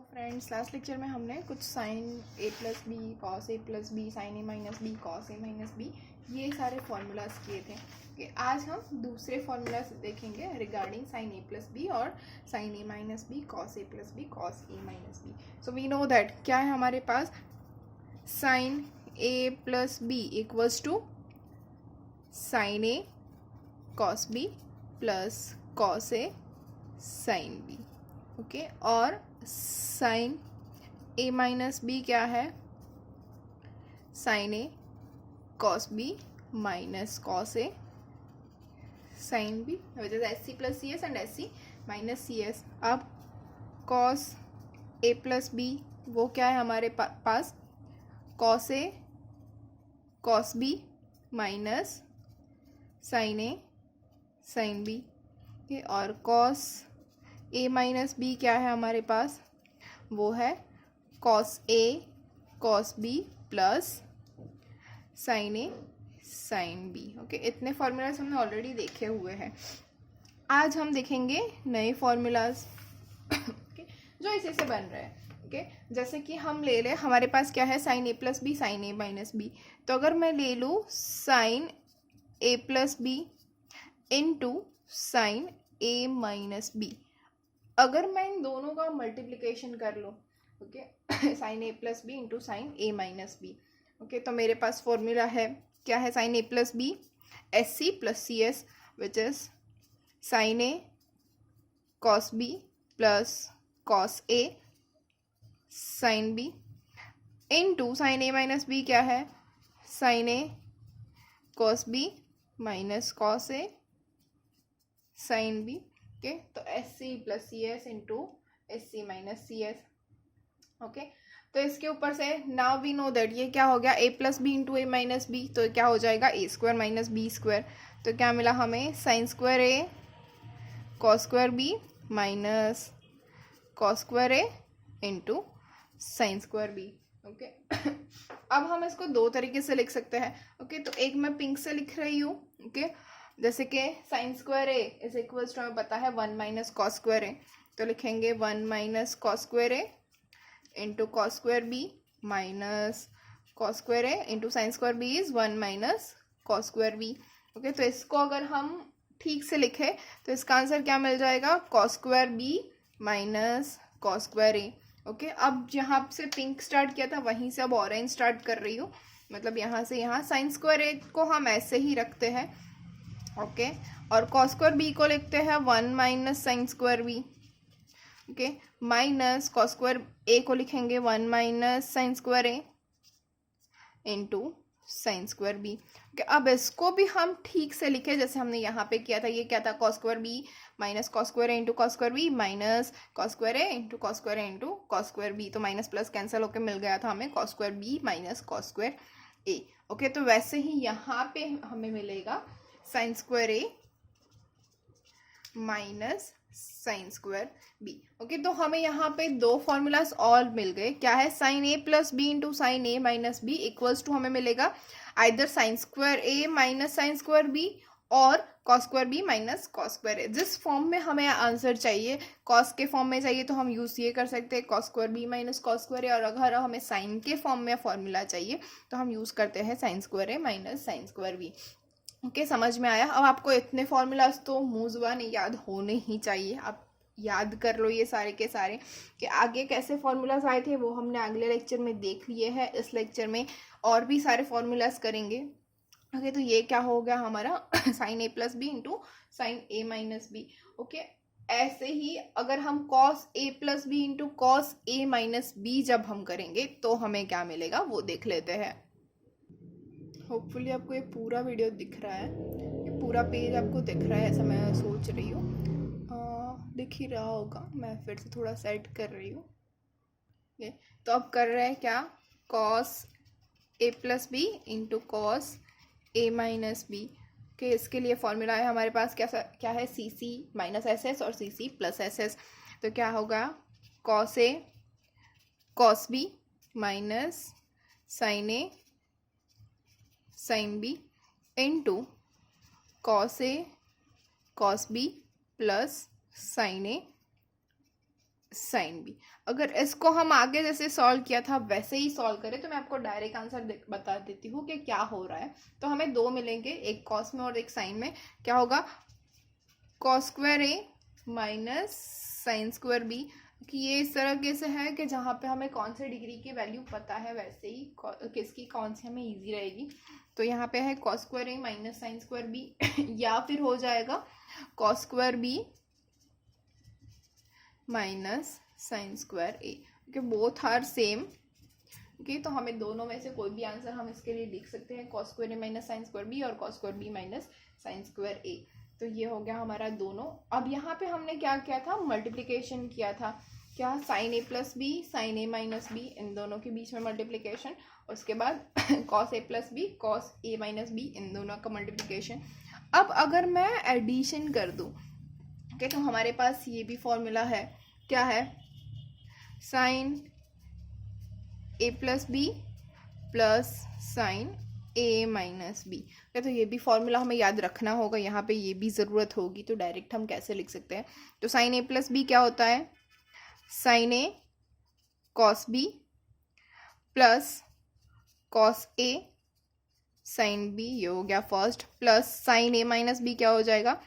Friends, last lecture में हमने कुछ साइन ए प्लस बी, कॉस ए प्लस बी, साइन ए minus B, cos ए minus B, ये सारे फार्मूलाज किए थे कि आज हम दूसरे फार्मूलाज देखेंगे रिगार्डिंग साइन ए प्लस बी और sine A minus B, cos A plus B, cos A minus B. So we know that क्या है हमारे पास, sine A plus B equals to sine A cos B plus cos A sine B. Okay, और sine ए minus B क्या है, sine A cos B minus cos A sine B, which is S C plus C S and S c minus c s. अब cos ए plus b वो क्या है हमारे पास, cos a cos B minus sine A sine b. और cos ए minus B क्या है हमारे पास, वो है cos a cos B plus sine A sine B. Okay, इतने फॉर्मूलाज हमने ऑलरेडी देखे हुए हैं। आज हम देखेंगे नए फॉर्मूलाज जो इसी से बन रहे हैं। ओके, जैसे कि हम ले लें, हमारे पास क्या है, साइन ए प्लस बी साइन ए माइनस बी। तो अगर मैं ले लूँ साइन ए प्लस बी इंटू साइन ए माइनस बी, अगर मैं इन दोनों का मल्टीप्लिकेशन कर लूँ, ओके, साइन ए प्लस बी इंटू साइन ए माइनस बी, ओके, तो मेरे पास फॉर्मूला है, क्या है, sine A plus b s C plus C s, which is sine A cos B plus cos A sine b into sine A minus B क्या है, sine ए cos B minus cos ए sine B. Okay, तो s सी plus सी s into s c minus c s. Okay, तो इसके ऊपर से now we know that ये क्या हो गया, A plus B into A minus B, तो क्या हो जाएगा A square minus B square. तो क्या मिला हमें, sine square A cos square B minus cos square A into sine square B. Okay, अब हम इसको दो तरीके से लिख सकते हैं। ओके, तो एक मैं पिंक से लिख रही हूँ। ओके, जैसे कि sine square a is equals to हमें पता है 1 माइनस कॉस स्क्वायर ए, तो लिखेंगे 1 minus cos square A into cos square B minus cos square A into sine square b is 1 minus cos square B. Okay, तो इसको अगर हम ठीक से लिखें तो इसका आंसर क्या मिल जाएगा, cos square B minus cos square A. Okay, अब जहाँ से पिंक स्टार्ट किया था वहीं से अब ऑरेंज स्टार्ट कर रही हूँ, मतलब यहाँ से यहाँ साइन स्क्वायर ए को हम ऐसे ही रखते हैं। ओके, और कॉस स्क्वायर बी को लिखते हैं 1 minus sine square B. Okay, minus cos square A को लिखेंगे 1 माइनस साइन स्क्वायर ए into sine square B. Okay, अब इसको भी हम ठीक से लिखे जैसे हमने यहाँ पे किया था। ये क्या था, cos square B minus cos square ए into cos square B minus cos square ए इंटू कॉस स्क्वायर ए इंटू कॉस स्क्वायर बी, तो माइनस प्लस कैंसिल होकर मिल गया था हमें cos square B minus cos square A. Okay, तो वैसे ही यहाँ पे हमें मिलेगा साइन स्क्वायर ए minus sine square B. Okay, तो हमें यहाँ पे दो फॉर्मूलाज और मिल गए। क्या है, sine A plus B into sine A minus B equals to हमें मिलेगा आइदर साइन स्क्वायर ए माइनस साइन स्क्वायर बी और cos square B minus cos square A. जिस फॉर्म में हमें आंसर चाहिए, कॉस के फॉर्म में चाहिए तो हम यूज़ ये कर सकते हैं cos square B minus cos square A, और अगर हमें साइन के फॉर्म में फॉर्मूला चाहिए तो हम यूज़ करते हैं साइन स्क्वायर ए minus sine square B. Okay, समझ में आया। अब आपको इतने फॉर्मूलाज तो मुँह ज़ुबान याद होने ही चाहिए, आप याद कर लो ये सारे के सारे कि आगे कैसे फॉर्मूलाज आए थे वो हमने अगले लेक्चर में देख लिए हैं। इस लेक्चर में और भी सारे फॉर्मूलाज करेंगे। ओके, तो ये क्या हो गया हमारा साइन ए प्लस बी इंटू साइन ए माइनस बी। ओके, ऐसे ही अगर हम cos A plus B into cos A minus B जब हम करेंगे तो हमें क्या मिलेगा वो देख लेते हैं। होपफुली आपको ये पूरा वीडियो दिख रहा है, ये पूरा पेज आपको दिख रहा है, ऐसा मैं सोच रही हूँ। दिख ही रहा होगा, मैं फिर से थोड़ा सेट कर रही हूँ। ये तो अब कर रहे हैं क्या, cos A plus B into cos A minus B के इसके लिए फॉर्मूला है हमारे पास, क्या है, सी सी माइनस एस एस और सी सी प्लस एस एस। तो क्या होगा, cos a cos B minus sine A sine b into cos a cos B plus sine A sine B. अगर इसको हम आगे जैसे सॉल्व किया था वैसे ही सॉल्व करें तो मैं आपको डायरेक्ट आंसर बता देती हूँ कि क्या हो रहा है। तो हमें दो मिलेंगे, एक कॉस में और एक साइन में। क्या होगा, कॉस स्क्वायर ए माइनस साइन स्क्वायर बी, कि ये इस तरह के से है कि जहाँ पे हमें कौन से डिग्री की वैल्यू पता है वैसे ही किसकी कौन सी हमें इजी रहेगी। तो यहाँ पे है कॉस स्क्वायर ए माइनस साइन स्क्वायर बी या फिर हो जाएगा cos square B minus sine square A, क्योंकि बोथ आर सेम। ओके, तो हमें दोनों में से कोई भी आंसर हम इसके लिए लिख सकते हैं, कॉस स्क्वायर ए माइनस साइन स्क्वायर बी और cos square B minus sine square A. तो ये हो गया हमारा दोनों। अब यहाँ पे हमने क्या किया था, मल्टीप्लिकेशन किया था। क्या, साइन ए प्लस बी साइन ए माइनस बी, इन दोनों के बीच में मल्टीप्लिकेशन। उसके बाद cos A plus B cos A minus B, इन दोनों का मल्टीप्लिकेशन। अब अगर मैं एडिशन कर दूँ, ओके, तो हमारे पास ये भी फॉर्मूला है। क्या है, साइन ए प्लस बी प्लस साइन ए माइनस बी। तो ये भी फॉर्मूला हमें याद रखना होगा, यहाँ पे ये भी ज़रूरत होगी। तो डायरेक्ट हम कैसे लिख सकते हैं, तो साइन ए प्लस बी क्या होता है, साइन ए कॉस बी प्लस कॉस ए साइन बी, ये हो गया फर्स्ट, प्लस साइन ए माइनस बी क्या हो जाएगा,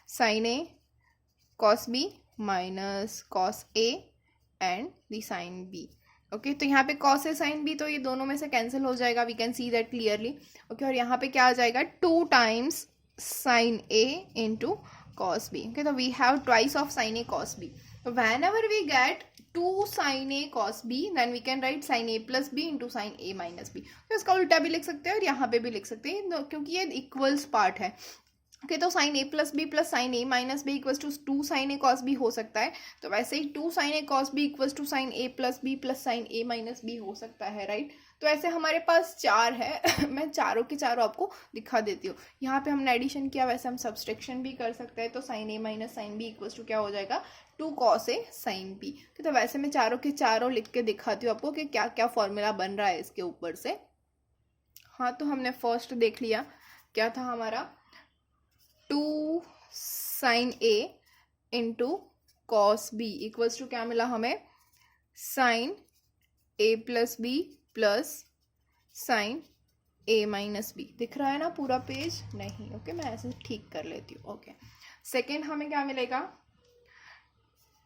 sine A cos B minus cos a and the sine B. Okay, तो यहाँ पे कॉस ए साइन बी, तो ये दोनों में से कैंसिल हो जाएगा, we can see that clearly. Okay, और यहाँ पे क्या आ जाएगा, 2 टाइम्स साइन ए इंटू कॉस बी। ओके, तो we have twice of sine A cos B. तो whenever we get 2 sine A cos B, then we can write sine A plus B into sine A minus B. तो इसका उल्टा भी लिख सकते हैं और यहाँ पे भी लिख सकते हैं, क्योंकि ये इक्वल्स पार्ट है। ओके, तो sine A plus B plus sine A minus B equals to 2 sine A cos b हो सकता है। तो वैसे ही 2 sine A cos b equals to sine A plus B plus sine A minus B हो सकता है, राइट। तो ऐसे हमारे पास 4 है मैं चारों के चारों आपको दिखा देती हूँ। यहाँ पे हमने एडिशन किया, वैसे हम सब्सट्रैक्शन भी कर सकते हैं। तो sine A minus sine B equals to क्या हो जाएगा, 2 कॉस ए साइन बी। तो वैसे मैं चारों के चारों लिख के दिखाती हूँ आपको कि क्या क्या फॉर्मूला बन रहा है इसके ऊपर से। हाँ, तो हमने फर्स्ट देख लिया, क्या था हमारा, 2 sine A into cos b equals to क्या मिला हमें, साइन ए प्लस बी प्लस साइन ए माइनस बी। दिख रहा है ना पूरा पेज, नहीं, ओके, मैं ऐसे ठीक कर लेती हूँ। ओके, सेकेंड हमें क्या मिलेगा,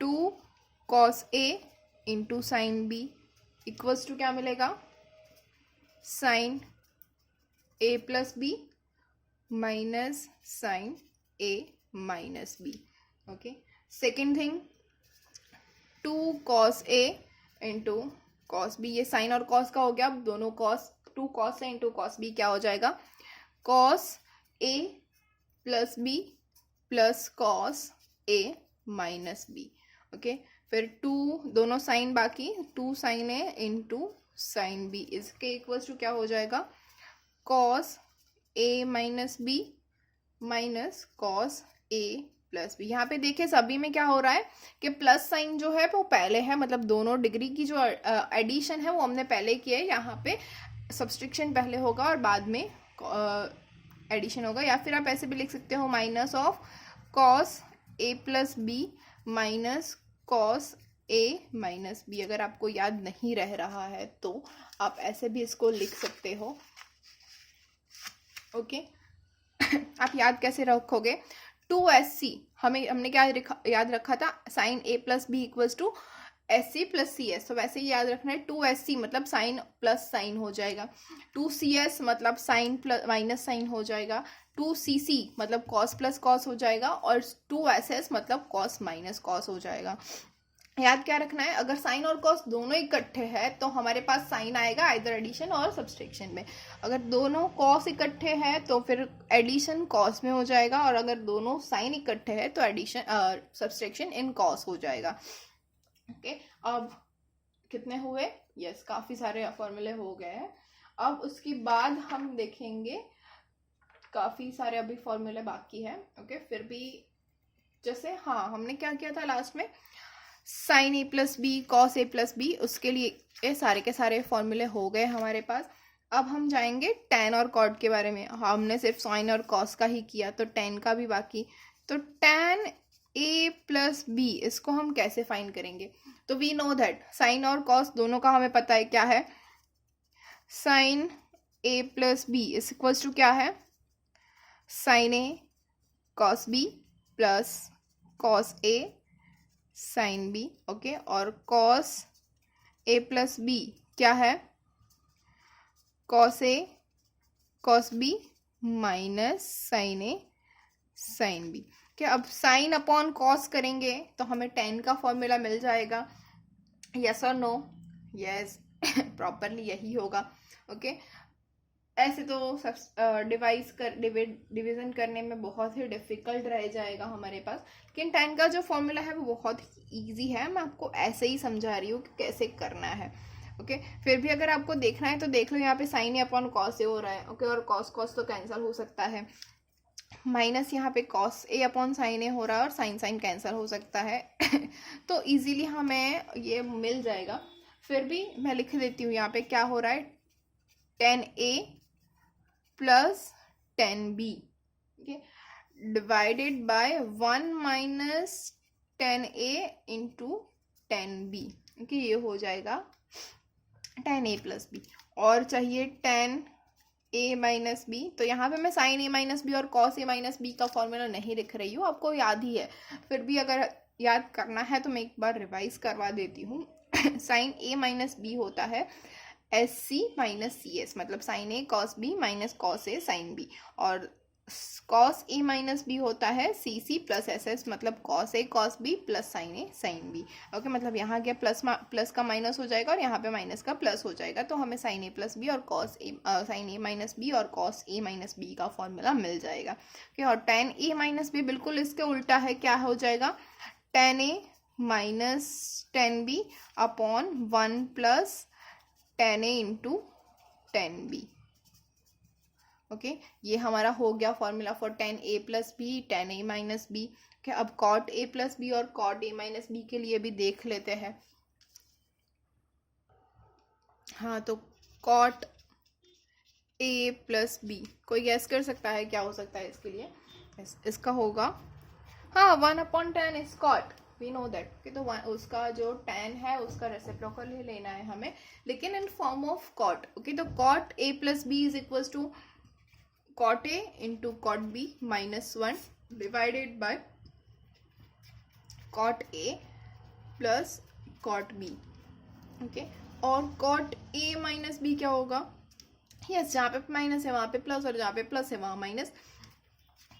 2 cos A into sine B equals to क्या मिलेगा, sine A plus B minus sine A minus B. Okay, second thing, 2 cos A into cos B, ये साइन और कॉस का हो गया। अब दोनों cos, 2 cos A into cos B क्या हो जाएगा, कॉस ए प्लस बी प्लस कॉस ए माइनस बी। ओके, फिर 2 दोनों साइन बाकी, 2 साइन ए इंटू साइन बी, इसके इक्वल्स टू क्या हो जाएगा, कॉस ए माइनस बी माइनस कॉस ए प्लस बी। यहाँ पे देखिए सभी में क्या हो रहा है कि प्लस साइन जो है वो पहले है, मतलब दोनों डिग्री की जो एडिशन है वो हमने पहले किया है। यहाँ पे सब्सट्रैक्शन पहले होगा और बाद में एडिशन होगा। या फिर आप ऐसे भी लिख सकते हो, minus of cos A plus B minus cos A minus b. अगर आपको याद नहीं रह रहा है तो आप ऐसे भी इसको लिख सकते हो। ओके, आप याद कैसे रखोगे, 2SC हमने क्या याद रखा था, sine A plus B equals to SC plus CS। तो वैसे ही याद रखना है, 2SC मतलब साइन प्लस साइन हो जाएगा, 2CS मतलब साइन प्लस माइनस साइन हो जाएगा, 2CC मतलब कॉस प्लस कॉस हो जाएगा, और 2SS मतलब कॉस माइनस कॉस हो जाएगा। याद क्या रखना है, अगर साइन और कॉस दोनों इकट्ठे हैं तो हमारे पास साइन आएगा आइदर एडिशन और सब्सट्रैक्शन में। अगर दोनों कॉस इकट्ठे हैं तो फिर एडिशन कॉस में हो जाएगा, और अगर दोनों साइन इकट्ठे हैं तो एडिशन सब्सट्रैक्शन इन कॉस हो जाएगा। ओके, अब कितने हुए, यस, काफ़ी सारे फॉर्मूले हो गए हैं। अब उसके बाद हम देखेंगे, काफ़ी सारे अभी फॉर्मूले बाकी है। ओके, फिर भी जैसे, हाँ, हमने क्या किया था लास्ट में, साइन ए प्लस बी कॉस ए प्लस बी, उसके लिए ये सारे के सारे फॉर्मूले हो गए हमारे पास। अब हम जाएंगे tan और cot के बारे में। हमने सिर्फ साइन और कॉस का ही किया, तो tan का भी बाकी। तो tan ए प्लस बी, इसको हम कैसे फाइंड करेंगे? तो वी नो दैट साइन और कॉस दोनों का हमें पता है क्या है, sine A plus b is equals to क्या है, साइन ए कॉस बी प्लस कॉस ए साइन बी। ओके, और कॉस ए प्लस बी क्या है, cos a cos B minus sine A sine b. क्या अब साइन अपॉन कॉस करेंगे तो हमें tan का फॉर्मूला मिल जाएगा, यस और नो? यस, प्रॉपरली यही होगा। ओके, ऐसे तो डिवीजन करने में बहुत ही डिफिकल्ट रह जाएगा हमारे पास, लेकिन tan का जो फॉर्मूला है वो बहुत ही ईजी है। मैं आपको ऐसे ही समझा रही हूँ कि कैसे करना है। ओके, फिर भी अगर आपको देखना है तो देख लो, यहाँ पे sign A upon cos A हो रहा है। ओके, और कॉस कॉस तो कैंसिल हो सकता है, माइनस यहाँ पे कॉस ए अपॉन साइन ए हो रहा है और साइन साइन कैंसिल हो सकता है। तो इजीली हमें ये मिल जाएगा। फिर भी मैं लिख देती हूँ यहाँ पे क्या हो रहा है, tan a plus tan b, divided by 1 minus tan a into tan b। Okay, ये हो जाएगा tan a प्लस बी। और चाहिए tan a माइनस बी, तो यहाँ पे मैं साइन ए माइनस बी और कॉस ए माइनस बी का फॉर्मूला नहीं लिख रही हूँ, आपको याद ही है। फिर भी अगर याद करना है तो मैं एक बार रिवाइज करवा देती हूँ। साइन ए माइनस बी होता है s c minus c s, मतलब साइन ए कॉस बी माइनस कॉस ए साइन बी, और कॉस ए माइनस बी होता है c c plus s s, मतलब cos a cos B plus sine A sine B. Okay, मतलब यहाँ क्या प्लस का minus हो जाएगा और यहाँ पे माइनस का प्लस हो जाएगा, तो हमें साइन ए प्लस बी और कॉस ए साइन ए माइनस बी और कॉस ए माइनस बी का फॉर्मूला मिल जाएगा। ओके, और tan ए माइनस बी बिल्कुल इसके उल्टा है, क्या हो जाएगा, tan A minus tan B upon 1 plus tan A into tan B. Okay, ये हमारा हो गया formula for tan a plus B tan a minus B. Okay, अब cot a प्लस बी और cot a माइनस बी के लिए भी देख लेते हैं। हाँ, तो cot a प्लस बी, कोई गैस कर सकता है क्या हो सकता है इसके लिए? इसका होगा, हाँ, 1/tan is cot, we know that कि तो उसका जो tan है उसका रेसिप्रोकल ही लेना है हमें, लेकिन in form of cot। Okay, तो cot a plus b is equals to cot a into cot b minus 1 divided by cot a plus cot b। Okay, और cot a माइनस b क्या होगा, yes, जहाँ पे minus है वहाँ पे plus और जहाँ पे प्लस है वहाँ माइनस,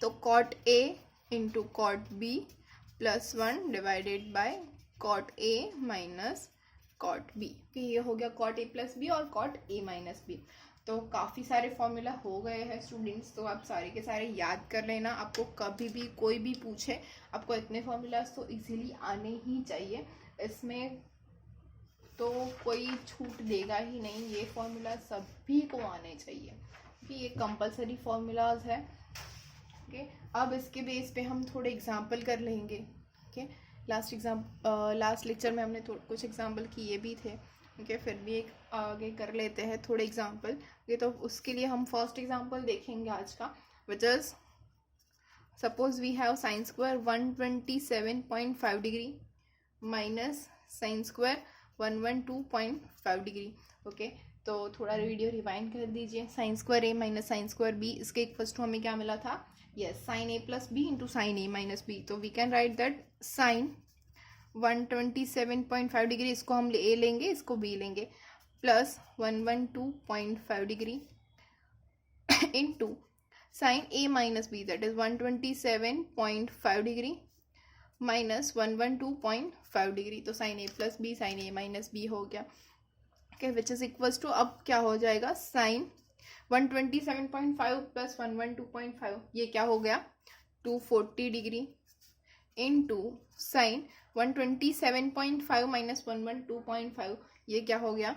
तो cot a into cot b plus 1 divided by cot a minus cot b। ये हो गया cot a प्लस बी और cot a माइनस बी। तो काफ़ी सारे फॉर्मूला हो गए हैं स्टूडेंट्स, तो आप सारे के सारे याद कर लेना। आपको कभी भी कोई भी पूछे, आपको इतने फॉर्मूलाज तो इजीली आने ही चाहिए, इसमें तो कोई छूट देगा ही नहीं, ये फॉर्मूला सभी को आने चाहिए कि ये कंपलसरी फॉर्मूलाज है। ओके, अब इसके बेस पे हम थोड़े एग्जाम्पल कर लेंगे। ओके, लास्ट लेक्चर में हमने कुछ एग्जाम्पल किए भी थे। ओके, फिर भी एक आगे कर लेते हैं थोड़े एग्जाम्पल। ओके, तो उसके लिए हम फर्स्ट एग्जाम्पल देखेंगे आज का, which is suppose we have sine square 127.5 degree minus sine square 112.5 degree. Okay, तो थोड़ा वीडियो रिवाइंड कर दीजिए। साइन स्क्वायर ए माइनस साइन स्क्वायर बी, इसके फर्स्ट हमें क्या मिला था, यस, साइन ए प्लस बी इंटू साइन ए माइनस बी। तो we can write that sine 127.5 degree, इसको हम ए लेंगे, इसको बी लेंगे, plus 112.5 degree into sine A minus B, that is 127.5 degree minus 112.5 degree. तो साइन ए प्लस बी साइन ए minus B हो गया। Okay, which is equals to, अब क्या हो जाएगा, साइन 127.5 प्लस 112.5, ये क्या हो गया, 240 डिग्री इंटू साइन 127.5 माइनस 112.5, ये क्या हो गया,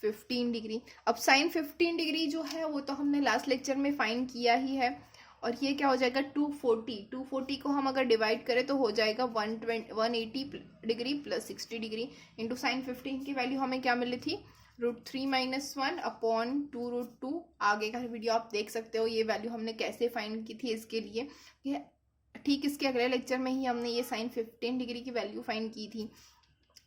15 डिग्री। अब साइन 15 डिग्री जो है वो तो हमने लास्ट लेक्चर में फाइंड किया ही है, और ये क्या हो जाएगा 240 को हम अगर डिवाइड करें तो हो जाएगा 180 degree plus 60 degree into sign 15 की वैल्यू हमें क्या मिली थी, √3 - 1 अपॉन 2√2। आगे का वीडियो आप देख सकते हो, ये वैल्यू हमने कैसे फाइंड की थी इसके लिए। ठीक इसके अगले लेक्चर में ही हमने ये साइन 15 डिग्री की वैल्यू फाइंड की थी।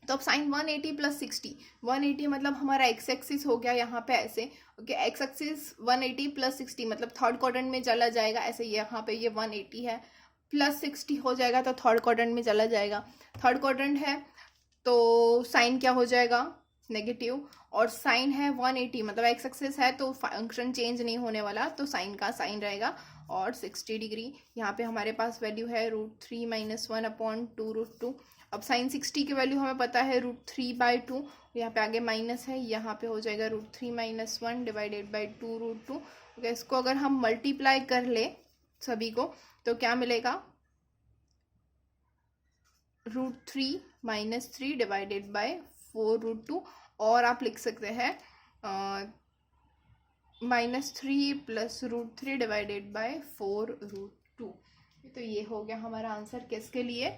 तो अब साइन 180 प्लस 60, 180 मतलब हमारा एक्स एक्सिस हो गया यहाँ पे ऐसे, ओके, एक्स एक्सिस 180 प्लस 60 मतलब थर्ड क्वाड्रेंट में चला जाएगा ऐसे, यहाँ पे ये 180 है प्लस 60 हो जाएगा तो थर्ड क्वाड्रेंट में चला जाएगा। थर्ड क्वाड्रेंट है तो साइन क्या हो जाएगा, नेगेटिव, और साइन है 180 मतलब एक्स एक्सिस है तो फंक्शन चेंज नहीं होने वाला, तो साइन का साइन रहेगा और 60 डिग्री। यहाँ पे हमारे पास वैल्यू है √3 - 1/2√2। अब साइन 60 की वैल्यू हमें पता है √3/2, यहाँ पे आगे माइनस है, यहाँ पे हो जाएगा √3 - 1 डिवाइडेड बाई 2√2। ओके, इसको अगर हम मल्टीप्लाई कर ले सभी को तो क्या मिलेगा, √3 - 3 डिवाइडेड बाई 4√2, और आप लिख सकते हैं -3 प्लस √3 डिवाइडेड बाई 4√2। तो ये हो गया हमारा आंसर किसके लिए,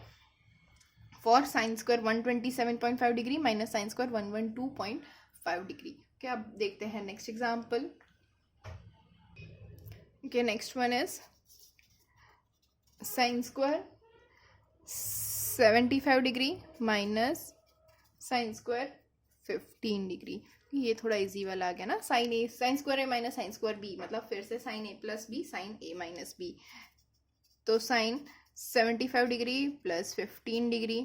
for sine square 127.5 degree minus sine square 112.5 degree. क्या अब देखते हैं next example. Okay, next one is sine square 75 degree minus sine square 15 degree. ये थोड़ा इजी वाला आ गया ना, साइन ए साइन स्क्वायर ए माइनस साइन स्क्वायर बी, मतलब फिर से साइन ए प्लस बी साइन ए माइनस बी। तो sine 75 degree plus 15 degree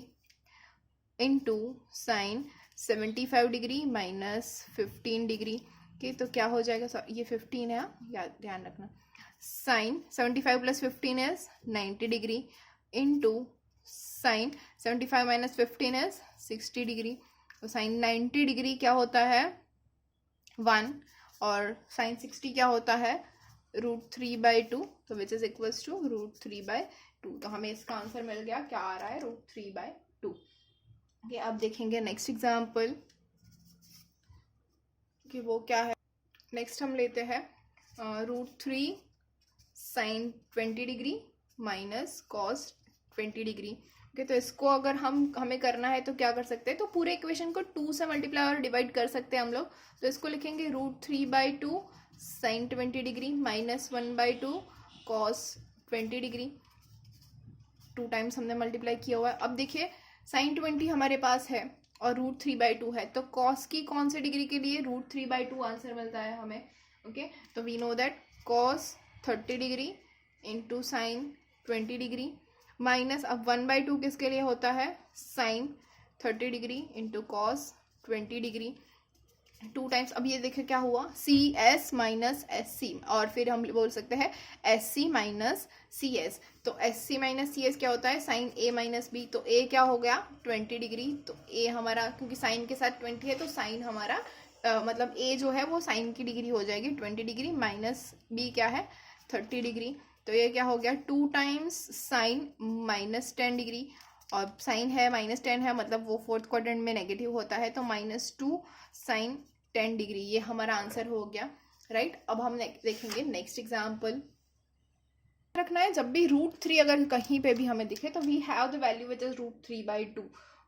into sine 75 degree minus 15 degree के, तो क्या हो जाएगा, ये 15 है, याद ध्यान रखना, sine 75 plus 15 is 90 degree into sine 75 minus 15 is 60 degree. तो साइन 90 डिग्री क्या होता है 1, और साइन 60 क्या होता है √3/2, तो विच इज इक्वल्स टू √3/2। तो हमें इसका आंसर मिल गया, क्या आ रहा है, √3/2। ओके, अब देखेंगे नेक्स्ट एग्जाम्पल कि वो क्या है। नेक्स्ट हम लेते हैं √3 sine 20 degree minus cos 20 degree. Okay, तो इसको अगर हमें करना है तो क्या कर सकते हैं, तो पूरे इक्वेशन को 2 से मल्टीप्लाई और डिवाइड कर सकते हैं हम लोग। तो इसको लिखेंगे √3/2 sine 20 degree minus 1/2 cos 20 degree. 2 times हमने मल्टीप्लाई किया हुआ है। अब देखिए साइन 20 हमारे पास है और √3/2 है, तो कॉस की कौन से डिग्री के लिए √3/2 आंसर मिलता है हमें। ओके, तो we know that cos 30 degree into sine 20 degree minus, अब 1/2 किसके लिए होता है, sine 30 degree into cos 20 degree 2 times. अब ये देखिए क्या हुआ, CS माइनस SC, और फिर हम बोल सकते हैं SC माइनस CS। तो SC माइनस CS क्या होता है, साइन A माइनस B। तो A क्या हो गया 20 डिग्री, तो A हमारा क्योंकि साइन के साथ 20 है तो साइन हमारा मतलब A जो है वो साइन की डिग्री हो जाएगी 20 डिग्री माइनस B क्या है 30 डिग्री। तो ये क्या हो गया 2 टाइम्स साइन -10 डिग्री, और साइन है -10 है मतलब वो फोर्थ क्वाड्रेंट में नेगेटिव होता है, तो -2 साइन 10 डिग्री, ये हमारा आंसर हो गया, राइट। अब हम देखेंगे नेक्स्ट एग्जाम्पल। रखना है जब भी √3 अगर कहीं पे भी हमें दिखे तो we have the value which is √3/2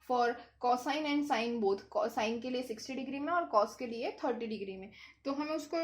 for cosine and sine both, sine के लिए 60 डिग्री में और कॉस के लिए 30 डिग्री में। तो हमें उसको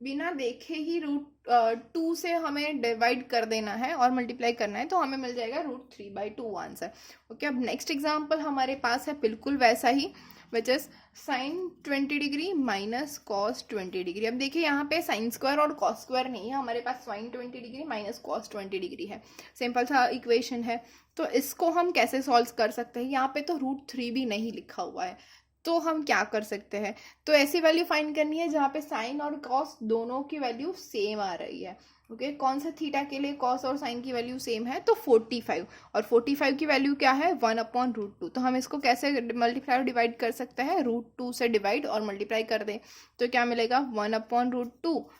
बिना देखे ही √2 से हमें डिवाइड कर देना है और मल्टीप्लाई करना है, तो हमें मिल जाएगा √3/2 आंसर। ओके, अब नेक्स्ट एग्जाम्पल हमारे पास है बिल्कुल वैसा ही, which is sine 20 degree minus cos 20 degree. अब देखिए यहाँ पे साइन स्क्वायर और कॉस स्क्वायर नहीं है, हमारे पास sine 20 degree minus cos 20 degree है, सिंपल सा इक्वेशन है। तो इसको हम कैसे सॉल्व कर सकते हैं, यहाँ पे तो √3 भी नहीं लिखा हुआ है, तो हम क्या कर सकते हैं, तो ऐसी वैल्यू फाइंड करनी है जहाँ पे साइन और कॉस दोनों की वैल्यू सेम आ रही है। ओके, कौन सा थीटा के लिए कॉस और साइन की वैल्यू सेम है, तो 45, और 45 की वैल्यू क्या है 1/√2। तो हम इसको कैसे मल्टीप्लाई और डिवाइड कर सकते हैं, √2 से डिवाइड और मल्टीप्लाई कर दें, तो क्या मिलेगा 1/√2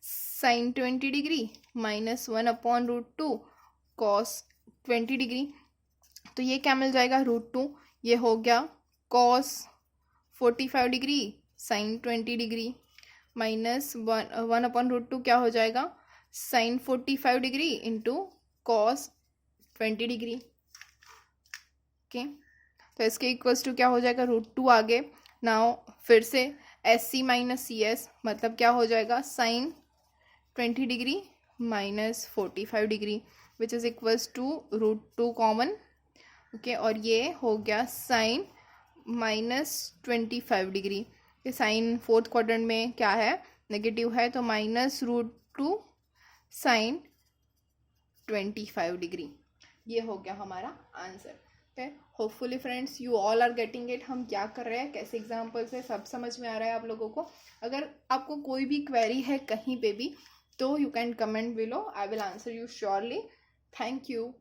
sine 20 degree minus 1/√2 cos 20 degree. तो ये क्या मिल जाएगा √2, ये हो गया cos 45 degree sine 20 degree minus 1/√2 क्या हो जाएगा sine 45 degree into cos 20 degree. Okay, तो इसके इक्वल्स टू क्या हो जाएगा √2 आगे। नाउ फिर से SC माइनस CS मतलब क्या हो जाएगा sine 20 degree minus 45 degree. Which is equals to √2 common, okay, और ये हो गया साइन -25 डिग्री। ये साइन फोर्थ क्वाड्रेंट में क्या है, नेगेटिव है, तो -√2 साइन 25 डिग्री। ये हो गया हमारा answer. Okay, hopefully friends you all are getting it. हम क्या कर रहे हैं, कैसे एग्जाम्पल्स है, सब समझ में आ रहा है आप लोगों को। अगर आपको कोई भी क्वेरी है कहीं पे भी, तो you can comment below, I will answer you surely. Thank you.